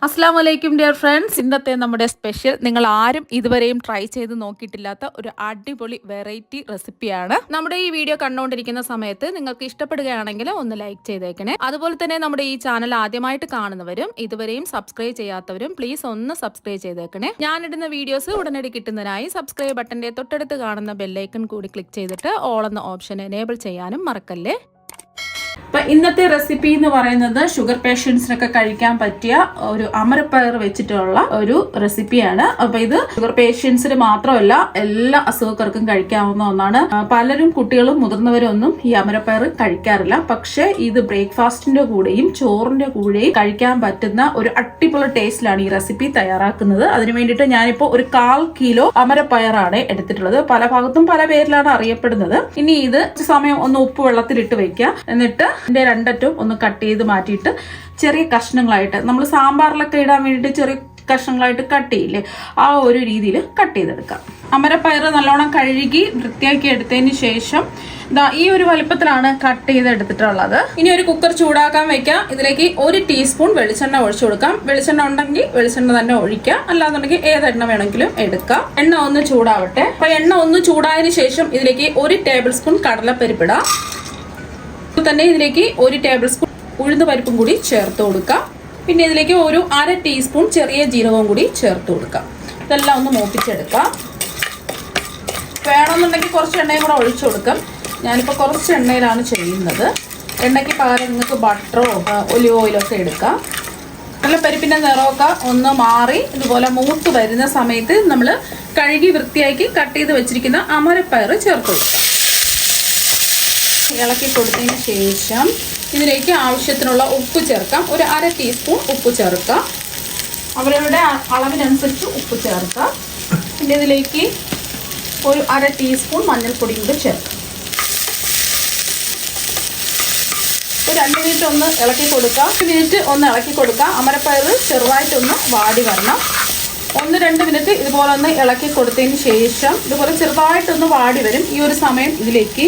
അസ്സലാമു അലൈക്കും dear friends. ഇന്നത്തെ നമ്മുടെ സ്പെഷ്യൽ നിങ്ങൾ ആരും ഇതുവരെയും ട്രൈ ചെയ്ത് നോക്കിയിട്ടില്ലാത്ത ഒരു അടിപൊളി വെറൈറ്റി റെസിപ്പിയാണ്. നമ്മുടെ ഈ വീഡിയോ കണ്ടുകൊണ്ടിരിക്കുന്ന സമയത്ത് നിങ്ങൾക്ക് ഇഷ്ടപ്പെടുകയാണെങ്കിൽ ഒന്ന് ലൈക്ക് ചെയ്തേക്കണേ. അതുപോലെ തന്നെ നമ്മുടെ ഈ ചാനൽ ആദ്യമായിട്ട് കാണുന്നവരും ഇതുവരെയും സബ്സ്ക്രൈബ് ചെയ്യാത്തവരും പ്ലീസ് ഒന്ന് സബ്സ്ക്രൈബ് ചെയ്തേക്കണേ. ഞാനിടുന്ന വീഡിയോസ് ഉടനടി കിട്ടുന്നതിനായി സബ്സ്ക്രൈബ് ബട്ടന്റെ തൊട്ടടുത്ത് കാണുന്ന ബെല്ലൈക്കൺ കൂടി ക്ലിക്ക് ചെയ്തിട്ട് ഓൾ എന്ന ഓപ്ഷൻ എനേബിൾ ചെയ്യാനും മറക്കല്ലേ. അപ്പൊ ഇന്നത്തെ റെസിപ്പി എന്ന് പറയുന്നത് ഷുഗർ പേഷ്യൻസിനൊക്കെ കഴിക്കാൻ പറ്റിയ ഒരു അമരപ്പയർ വെച്ചിട്ടുള്ള ഒരു റെസിപ്പിയാണ്. അപ്പൊ ഇത് ഷുഗർ പേഷ്യൻസിന് മാത്രമല്ല എല്ലാ അസുഖക്കാർക്കും കഴിക്കാവുന്ന ഒന്നാണ്. പലരും കുട്ടികളും മുതിർന്നവരും ഒന്നും ഈ അമരപ്പയർ കഴിക്കാറില്ല. പക്ഷെ ഇത് ബ്രേക്ക്ഫാസ്റ്റിന്റെ കൂടെയും ചോറിന്റെ കൂടെയും കഴിക്കാൻ പറ്റുന്ന ഒരു അടിപൊളി ടേസ്റ്റിലാണ് ഈ റെസിപ്പി തയ്യാറാക്കുന്നത്. അതിനു വേണ്ടിയിട്ട് ഞാനിപ്പോ ഒരു 1/4 കിലോ അമരപ്പയറാണ് എടുത്തിട്ടുള്ളത്. പല ഭാഗത്തും പല പേരിലാണ് അറിയപ്പെടുന്നത്. ഇനി ഇത് സമയം ഒന്ന് ഉപ്പ് വെള്ളത്തിലിട്ട് വെക്കുക. എന്നിട്ട് ഇതിന്റെ രണ്ടറ്റവും ഒന്ന് കട്ട് ചെയ്ത് മാറ്റിയിട്ട് ചെറിയ കഷ്ണങ്ങളായിട്ട് നമ്മൾ സാമ്പാറിലൊക്കെ ഇടാൻ വേണ്ടിയിട്ട് ചെറിയ കഷ്ണങ്ങളായിട്ട് കട്ട് ചെയ്യില്ലേ, ആ ഒരു രീതിയിൽ കട്ട് ചെയ്തെടുക്കാം. അമരപ്പയർ നല്ലോണം കഴുകി വൃത്തിയാക്കി എടുത്തതിന് ശേഷം ഈ ഒരു വലുപ്പത്തിലാണ് കട്ട് ചെയ്തെടുത്തിട്ടുള്ളത്. ഇനി ഒരു കുക്കർ ചൂടാക്കാൻ വെക്കാം. ഇതിലേക്ക് 1 ടീസ്പൂൺ വെളിച്ചെണ്ണ ഒഴിച്ചു കൊടുക്കാം. വെളിച്ചെണ്ണ ഉണ്ടെങ്കിൽ വെളിച്ചെണ്ണ തന്നെ ഒഴിക്കാം, അല്ലാന്നുണ്ടെങ്കിൽ ഏതെണ്ണ വേണമെങ്കിലും എടുക്കാം. എണ്ണ ഒന്ന് ചൂടാവട്ടെ. അപ്പൊ എണ്ണ ഒന്ന് ചൂടായതിനു ശേഷം ഇതിലേക്ക് 1 ടേബിൾ സ്പൂൺ കടലപ്പരിപ്പിടാം. തന്നെ ഇതിലേക്ക് 1 ടേബിൾ സ്പൂൺ ഉഴുന്ന് പരിപ്പും കൂടി ചേർത്ത് കൊടുക്കാം. പിന്നെ ഇതിലേക്ക് ഒരു 1/2 ടീസ്പൂൺ ചെറിയ ജീരകവും കൂടി ചേർത്ത് കൊടുക്കാം. ഇതെല്ലാം ഒന്ന് മൂപ്പിച്ചെടുക്കാം. വേണമെന്നുണ്ടെങ്കിൽ കുറച്ച് എണ്ണയും കൂടെ ഒഴിച്ചു കൊടുക്കാം. ഞാനിപ്പോൾ കുറച്ച് എണ്ണയിലാണ് ചെയ്യുന്നത്. എണ്ണയ്ക്ക് പകരം നിങ്ങൾക്ക് ബട്ടറോ ഒലിവ് ഓയിലോ ഒക്കെ എടുക്കാം. നല്ല പരിപ്പിൻ്റെ നിറമൊക്കെ ഒന്ന് മാറി ഇതുപോലെ മൂത്ത് വരുന്ന സമയത്ത് നമ്മൾ കഴുകി വൃത്തിയാക്കി കട്ട് ചെയ്ത് വെച്ചിരിക്കുന്ന അമരപ്പയർ ചേർത്ത് കൊടുക്കാം. ഇളക്കി കൊടുത്തതിന് ശേഷം ഇതിലേക്ക് ആവശ്യത്തിനുള്ള ഉപ്പ് ചേർക്കാം. ഒരു 1/2 ടീസ്പൂൺ ഉപ്പ് ചേർക്കാം. അവരവരുടെ അളവിനനുസരിച്ച് ഉപ്പ് ചേർക്കാം. പിന്നെ ഇതിലേക്ക് ഒരു 1/2 ടീസ്പൂൺ മഞ്ഞൾപ്പൊടി കൂടി ചേർക്കാം. ഒരു 2 മിനിറ്റ് ഒന്ന് ഇളക്കി കൊടുക്കാം. 1 മിനിറ്റ് ഒന്ന് ഇളക്കി കൊടുക്കാം. അമരപ്പയർ ചെറുതായിട്ടൊന്ന് വാടി വരണം. 1-2 മിനിറ്റ് ഇതുപോലെ ഒന്ന് ഇളക്കി കൊടുത്തതിന് ശേഷം ഇതുപോലെ ചെറുതായിട്ടൊന്ന് വാടി വരും. ഈ ഒരു സമയം ഇതിലേക്ക്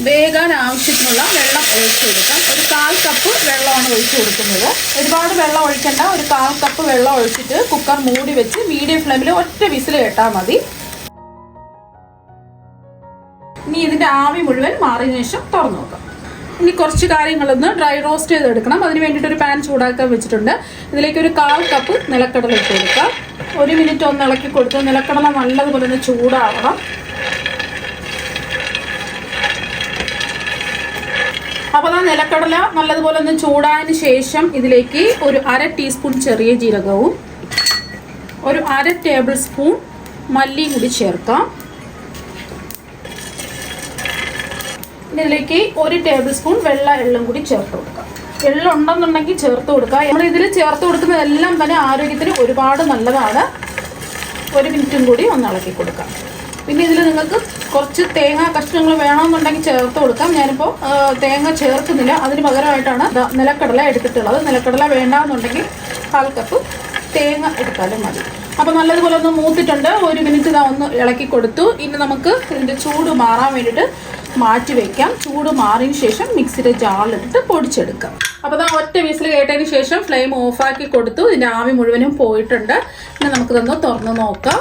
വേകാൻ ആവശ്യത്തിനുള്ള വെള്ളം ഒഴിച്ചു കൊടുക്കാം. ഒരു 1/4 കപ്പ് വെള്ളമാണ് ഒഴിച്ചു കൊടുക്കുന്നത്. ഒരുപാട് വെള്ളം ഒഴിക്കേണ്ട. ഒരു 1/4 കപ്പ് വെള്ളം ഒഴിച്ചിട്ട് കുക്കർ മൂടി വെച്ച് മീഡിയം ഫ്ലെയിമിൽ ഒറ്റ വിസിൽ കേട്ടാൽ മതി. ഇനി ഇതിന്റെ ആവി മുഴുവൻ മാറിയതിനു ശേഷം തുറന്നു നോക്കാം. ഇനി കുറച്ച് കാര്യങ്ങളൊന്ന് ഡ്രൈ റോസ്റ്റ് ചെയ്തെടുക്കണം. അതിന് വേണ്ടിയിട്ട് ഒരു പാൻ ചൂടാക്കാൻ വെച്ചിട്ടുണ്ട്. ഇതിലേക്ക് ഒരു 1/4 കപ്പ് നിലക്കടല ഇട്ട് കൊടുക്കാം. 1 മിനിറ്റ് ഒന്ന് ഇളക്കി കൊടുത്ത് നിലക്കടല നല്ലതുപോലെ ഒന്ന് ചൂടാവണം. അപ്പോൾ ആ നിലക്കടല നല്ലതുപോലെ ഒന്ന് ചൂടായതിന് ശേഷം ഇതിലേക്ക് ഒരു 1/2 ടീസ്പൂൺ ചെറിയ ജീരകവും ഒരു 1/2 ടേബിൾ സ്പൂൺ മല്ലിയും കൂടി ചേർക്കാം. ഇതിലേക്ക് 1 ടേബിൾ സ്പൂൺ വെള്ള എള്ളും കൂടി ചേർത്ത് കൊടുക്കാം. എള്ളം ഉണ്ടെന്നുണ്ടെങ്കിൽ ചേർത്ത് കൊടുക്കുക. നമ്മൾ ഇതിൽ ചേർത്ത് കൊടുക്കുന്നതെല്ലാം തന്നെ ആരോഗ്യത്തിന് ഒരുപാട് നല്ലതാണ്. 1 മിനിറ്റും കൂടി ഒന്ന് ഇളക്കി കൊടുക്കാം. പിന്നെ ഇതിൽ നിങ്ങൾക്ക് കുറച്ച് തേങ്ങ കഷ്ണങ്ങൾ വേണമെന്നുണ്ടെങ്കിൽ ചേർത്ത് കൊടുക്കാം. ഞാനിപ്പോൾ തേങ്ങ ചേർക്കുന്നില്ല. അതിന് പകരമായിട്ടാണ് നിലക്കടല എടുത്തിട്ടുള്ളത്. നിലക്കടല വേണ്ടാന്നുണ്ടെങ്കിൽ 1/4 കപ്പ് തേങ്ങ എടുത്താലും മതി. അപ്പോൾ നല്ലതുപോലെ ഒന്ന് മൂത്തിട്ടുണ്ട്. 1 മിനിറ്റ് ഇതാ ഒന്ന് ഇളക്കി കൊടുത്തു. ഇനി നമുക്ക് ഇതിൻ്റെ ചൂട് മാറാൻ വേണ്ടിയിട്ട് മാറ്റി വയ്ക്കാം. ചൂട് മാറിയതിന് ശേഷം മിക്സിയുടെ ജാറിലിട്ടിട്ട് പൊടിച്ചെടുക്കാം. അപ്പോൾ ഇതാ ഒറ്റ വിസിൽ കേട്ടതിന് ശേഷം ഫ്ലെയിം ഓഫാക്കി കൊടുത്തു. ഇതിൻ്റെ ആവി മുഴുവനും പോയിട്ടുണ്ട്. ഇനി നമുക്കിതൊന്ന് തുറന്ന് നോക്കാം.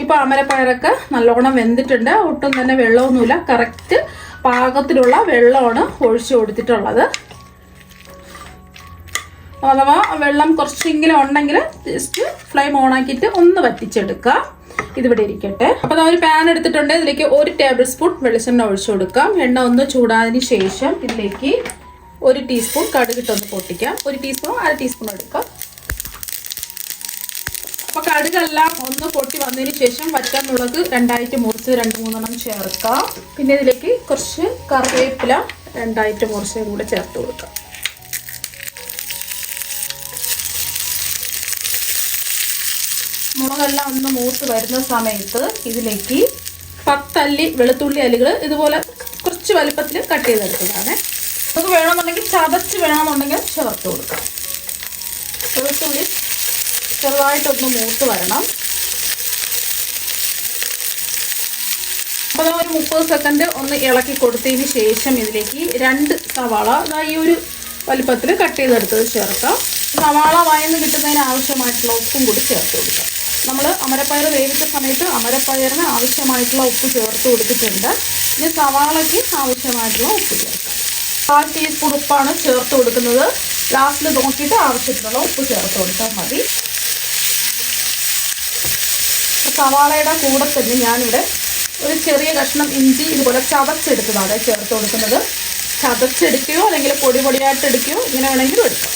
ഇപ്പോൾ അമരപ്പയറൊക്കെ നല്ലോണം വെന്തിട്ടുണ്ട്. ഒട്ടും തന്നെ വെള്ളമൊന്നുമില്ല. കറക്റ്റ് പാകത്തിലുള്ള വെള്ളമാണ് ഒഴിച്ചു കൊടുത്തിട്ടുള്ളത്. അഥവാ വെള്ളം കുറച്ചെങ്കിലും ഉണ്ടെങ്കിൽ ജസ്റ്റ് ഫ്ലെയിം ഓണാക്കിയിട്ട് ഒന്ന് വറ്റിച്ചെടുക്കുക. ഇതിവിടെ ഇരിക്കട്ടെ. അപ്പോൾ ഒരു പാൻ എടുത്തിട്ടുണ്ട്. ഇതിലേക്ക് 1 ടേബിൾ സ്പൂൺ വെളിച്ചെണ്ണ ഒഴിച്ചു കൊടുക്കാം. എണ്ണ ഒന്ന് ചൂടായതിന് ശേഷം ഇതിലേക്ക് 1 ടീസ്പൂൺ കടുകിട്ടൊന്ന് പൊട്ടിക്കാം. 1 ടീസ്പൂൺ 1/2 ടീസ്പൂൺ എടുക്കാം. അപ്പോൾ കടുകെല്ലാം ഒന്ന് പൊട്ടി വന്നതിന് ശേഷം വറ്റൽമുളക് 2ആയിട്ട് മുറിച്ച് 2-3 ചേർക്കാം. പിന്നെ ഇതിലേക്ക് കുറച്ച് കറിവേപ്പില 2ആയിട്ട് മുറിച്ചും കൂടെ ചേർത്ത് കൊടുക്കാം. മുളകെല്ലാം ഒന്ന് മൂത്ത് വരുന്ന സമയത്ത് ഇതിലേക്ക് 10 അല്ലി വെളുത്തുള്ളി അല്ലികൾ ഇതുപോലെ കുറച്ച് വലുപ്പത്തിൽ കട്ട് ചെയ്തെടുത്തതാണ്. നമുക്ക് വേണമെന്നുണ്ടെങ്കിൽ ചതച്ച് വേണമെന്നുണ്ടെങ്കിൽ ചേർത്ത് കൊടുക്കാം. വെളുത്തുള്ളി ചെറുതായിട്ടൊന്ന് മൂത്ത് വരണം. അപ്പോൾ ഒരു 30 സെക്കൻഡ് ഒന്ന് ഇളക്കി കൊടുത്തതിന് ശേഷം ഇതിലേക്ക് 2 സവാള ഈ ഒരു വലിപ്പത്തിൽ കട്ട് ചെയ്തെടുത്തത് ചേർക്കാം. സവാള വഴന്ന് കിട്ടുന്നതിന് ആവശ്യമായിട്ടുള്ള ഉപ്പും കൂടി ചേർത്ത് കൊടുക്കുക. നമ്മൾ അമരപ്പയർ വേവിച്ച സമയത്ത് അമരപ്പയറിന് ആവശ്യമായിട്ടുള്ള ഉപ്പ് ചേർത്ത് കൊടുത്തിട്ടുണ്ട്. ഇനി സവാളയ്ക്ക് ആവശ്യമായിട്ടുള്ള ഉപ്പ് ചേർക്കാം. 1/4 ടീസ്പൂൺ ഉപ്പാണ് ചേർത്ത് കൊടുക്കുന്നത്. ലാസ്റ്റിൽ നോക്കിയിട്ട് ആവശ്യത്തിനുള്ള ഉപ്പ് ചേർത്ത് കൊടുത്താൽ മതി. സവാളയുടെ കൂടെ തന്നെ ഞാനിവിടെ ഒരു ചെറിയ കഷ്ണം ഇഞ്ചി ഇതുപോലെ ചതച്ചെടുത്തതാണ് ചേർത്ത് കൊടുക്കുന്നത്. ചതച്ചെടുക്കുകയോ അല്ലെങ്കിൽ പൊടിയായിട്ട് എടുക്കുകയോ ഇങ്ങനെ വേണമെങ്കിലും എടുക്കാം.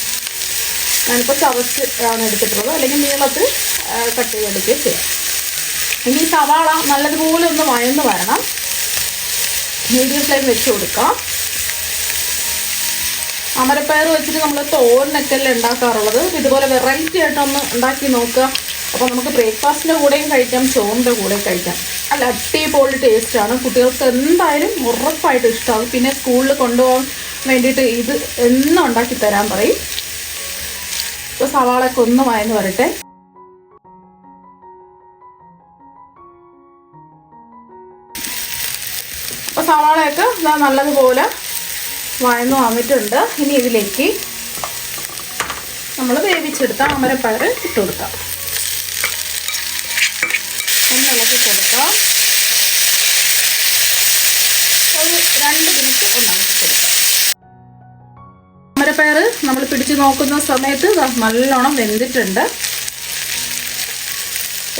ഞാനിപ്പോൾ ചതച്ച് ആണ് എടുത്തിട്ടുള്ളത്, അല്ലെങ്കിൽ നീളത്തിൽ കട്ട് ചെയ്തെടുക്കുകയോ ചെയ്യാം. ഇനി സവാള നല്ലതുപോലെ ഒന്ന് വഴന്ന് വരണം. മീഡിയം ഫ്ലെയിം വെച്ച് കൊടുക്കാം. അമരപ്പയർ വെച്ചിട്ട് നമ്മൾ തോരനൊക്കെ അല്ലേ ഉണ്ടാക്കാറുള്ളത്. ഇതുപോലെ വെറൈറ്റി ആയിട്ടൊന്ന് ഉണ്ടാക്കി നോക്കുക. അപ്പോൾ നമുക്ക് ബ്രേക്ക്ഫാസ്റ്റിൻ്റെ കൂടെയും കഴിക്കാം, ചോറിൻ്റെ കൂടെ കഴിക്കാം. നല്ല അടിപൊളി ടേസ്റ്റാണ്. കുട്ടികൾക്ക് എന്തായാലും ഉറപ്പായിട്ട് ഇഷ്ടമാകും. പിന്നെ സ്കൂളിൽ കൊണ്ടുപോകാൻ വേണ്ടിയിട്ട് ഇത് എന്നും ഉണ്ടാക്കി തരാൻ പറയും. ഇപ്പോൾ സവാളയൊക്കെ ഒന്ന് വഴന്ന് വരട്ടെ. അപ്പോൾ സവാളയൊക്കെ നല്ലതുപോലെ വഴന്ന് വന്നിട്ടുണ്ട്. ഇനി ഇതിലേക്ക് നമ്മൾ വേവിച്ചെടുത്ത അമരപ്പയർ ഇട്ട് കൊടുക്കാം. ഒന്ന് ഇളക്കി കൊടുക്കാം. ഒരു 2 മിനിറ്റ് ഒന്ന് ഇളക്കി കൊടുക്കാം. അമരപ്പയർ നമ്മൾ പിടിച്ച് നോക്കുന്ന സമയത്ത് നല്ലോണം വെന്തിട്ടുണ്ട്.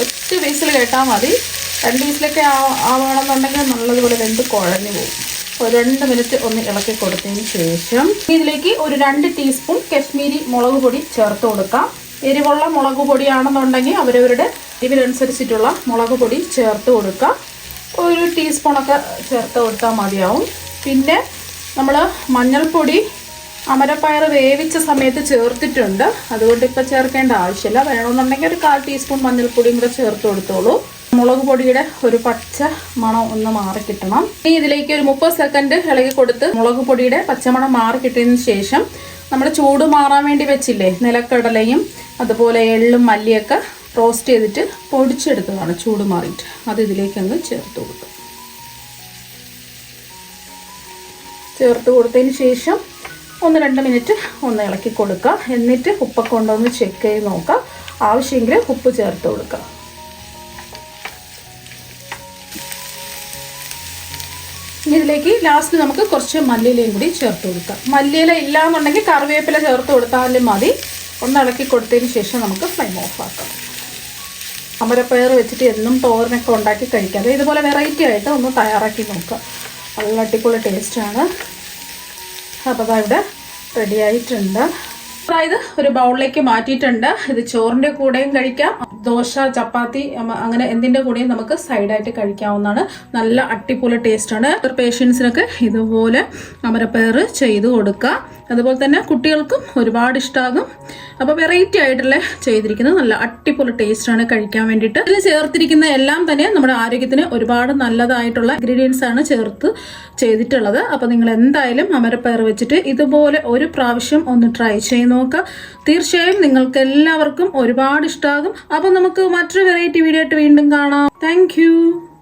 ഒറ്റ വിസിൽ കേട്ടാൽ മതി. 2 വിസിലൊക്കെ ആവണമെന്നുണ്ടെങ്കിൽ നല്ലതുപോലെ വെന്ത് കുഴഞ്ഞു പോകും. ഒരു 2 മിനിറ്റ് ഒന്ന് ഇളക്കി കൊടുത്തതിന് ശേഷം ഇതിലേക്ക് ഒരു 2 ടീസ്പൂൺ കശ്മീരി മുളക് പൊടി ചേർത്ത് കൊടുക്കാം. എരിവുള്ള മുളക് പൊടിയാണെന്നുണ്ടെങ്കിൽ അവരവരുടെ എരിവിനനുസരിച്ചിട്ടുള്ള മുളക് പൊടി ചേർത്ത് കൊടുക്കുക. ഒരു ടീസ്പൂണൊക്കെ ചേർത്ത് കൊടുത്താൽ മതിയാവും. പിന്നെ നമ്മൾ മഞ്ഞൾപ്പൊടി അമരപ്പയർ വേവിച്ച സമയത്ത് ചേർത്തിട്ടുണ്ട്, അതുകൊണ്ട് ഇപ്പോൾ ചേർക്കേണ്ട ആവശ്യമില്ല. വേണമെന്നുണ്ടെങ്കിൽ ഒരു 1/4 ടീസ്പൂൺ മഞ്ഞൾപ്പൊടിയും കൂടെ ചേർത്ത് കൊടുത്തോളൂ. മുളക് പൊടിയുടെ ഒരു പച്ച മണം ഒന്ന് മാറി കിട്ടണം. ഇനി ഇതിലേക്ക് ഒരു 30 സെക്കൻഡ് ഇളകി കൊടുത്ത് മുളക് പൊടിയുടെ പച്ചമണം മാറി കിട്ടിയതിന് ശേഷം നമ്മൾ ചൂട് മാറാൻ വേണ്ടി വെച്ചില്ലേ നിലക്കടലയും അതുപോലെ എള്ളും മല്ലിയൊക്കെ റോസ്റ്റ് ചെയ്തിട്ട് പൊടിച്ചെടുത്തതാണ് ചൂട് മാറിയിട്ട്. അത് ഇതിലേക്ക് അങ്ങ് ചേർത്ത് കൊടുക്കുക. ചേർത്ത് കൊടുത്തതിന് ശേഷം 1-2 മിനിറ്റ് ഒന്ന് ഇളക്കി കൊടുക്കുക. എന്നിട്ട് ഉപ്പൊക്കെ കൊണ്ടൊന്ന് ചെക്ക് ചെയ്ത് നോക്കുക. ആവശ്യമെങ്കിൽ ഉപ്പ് ചേർത്ത് കൊടുക്കുക. ഇതിലേക്ക് ലാസ്റ്റ് നമുക്ക് കുറച്ച് മല്ലിയിലയും കൂടി ചേർത്ത് കൊടുക്കാം. മല്ലിയില ഇല്ലാന്നുണ്ടെങ്കിൽ കറിവേപ്പില ചേർത്ത് കൊടുത്താലും മതി. ഒന്ന് ഇളക്കി കൊടുത്തതിന് ശേഷം നമുക്ക് ഫ്ലെയിം ഓഫ് ആക്കാം. അമരപ്പയർ വെച്ചിട്ട് എന്നും തോരനൊക്കെ ഉണ്ടാക്കി കഴിക്കാതെ ഇതുപോലെ വെറൈറ്റി ആയിട്ട് ഒന്ന് തയ്യാറാക്കി നോക്കുക. നല്ല അടിപൊളി ടേസ്റ്റാണ്. അപ്പോൾ ഇവിടെ റെഡി ആയിട്ടുണ്ട്. അതായത് ഒരു ബൗളിലേക്ക് മാറ്റിയിട്ടുണ്ട്. ഇത് ചോറിൻ്റെ കൂടെയും കഴിക്കാം, ദോശ, ചപ്പാത്തി, അങ്ങനെ എന്തിൻ്റെ കൂടെയും നമുക്ക് സൈഡായിട്ട് കഴിക്കാവുന്നതാണ്. നല്ല അടിപൊളി ടേസ്റ്റാണ്. പേഷ്യൻസിനൊക്കെ ഇതുപോലെ അമരപ്പയർ ചെയ്ത് കൊടുക്കുക. അതുപോലെ തന്നെ കുട്ടികൾക്കും ഒരുപാട് ഇഷ്ടമാകും. അപ്പോൾ വെറൈറ്റി ആയിട്ടുള്ള ചെയ്തിരിക്കുന്നത് നല്ല അടിപൊളി ടേസ്റ്റാണ് കഴിക്കാൻ വേണ്ടിയിട്ട്. ഇതിൽ ചേർത്തിരിക്കുന്ന എല്ലാം തന്നെ നമ്മുടെ ആരോഗ്യത്തിന് ഒരുപാട് നല്ലതായിട്ടുള്ള ഇൻഗ്രീഡിയൻസ് ആണ് ചേർത്ത് ചെയ്തിട്ടുള്ളത്. അപ്പോൾ നിങ്ങൾ എന്തായാലും അമരപ്പയർ വെച്ചിട്ട് ഇതുപോലെ ഒരു പ്രാവശ്യം ഒന്ന് ട്രൈ ചെയ്ത് നോക്കുക. തീർച്ചയായും നിങ്ങൾക്ക് എല്ലാവർക്കും ഒരുപാട് ഇഷ്ടമാകും. അപ്പോൾ നമുക്ക് മറ്റൊരു വെറൈറ്റി വീഡിയോ ആയിട്ട് വീണ്ടും കാണാം. താങ്ക്